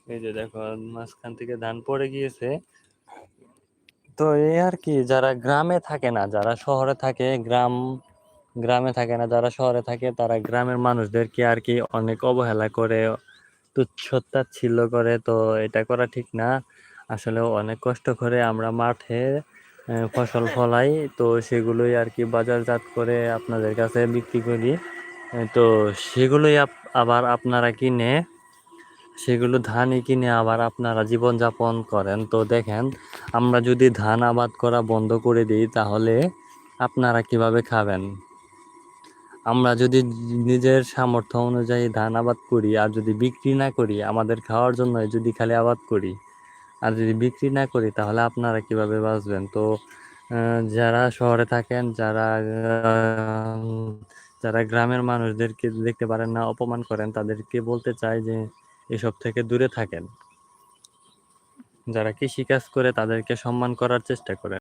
এই যে দেখো মাঝখান থেকে ধান পড়ে গিয়েছে। তো এই আর কি, যারা গ্রামে থাকে না, যারা শহরে থাকে, গ্রামে থাকে না, যারা শহরে থাকে, তারা গ্রামের মানুষদেরকে আর কি অনেক অবহেলা করে, তুচ্ছ-তাচ্ছিল্য করে। তো এটা করা ঠিক না। আসলে অনেক কষ্ট করে আমরা মাঠে ফসল ফলাই, তো সেগুলোই আর কি বাজারজাত করে আপনাদের কাছে বিক্রি করি। তো সেগুলোই আবার আপনারা কিনে, সেগুলো ধানই কিনে আবার আপনারা জীবনযাপন করেন। তো দেখেন, আমরা যদি ধান আবাদ করা বন্ধ করে দিই তাহলে আপনারা কিভাবে খাবেন? আমরা যদি নিজের সামর্থ্য অনুযায়ী ধান আবাদ করি আর যদি বিক্রি না করি, আমাদের খাওয়ার জন্য যদি খালি আবাদ করি আর যদি বিক্রি না করি, তাহলে আপনারা কিভাবে বাঁচবেন? তো যারা শহরে থাকেন, যারা গ্রামের মানুষদেরকে দেখতে পারেন না, অপমান করেন, তাদেরকে বলতে চাই যে এসব থেকে দূরে থাকেন। যারা কৃষিকাজ করে তাদেরকে সম্মান করার চেষ্টা করেন।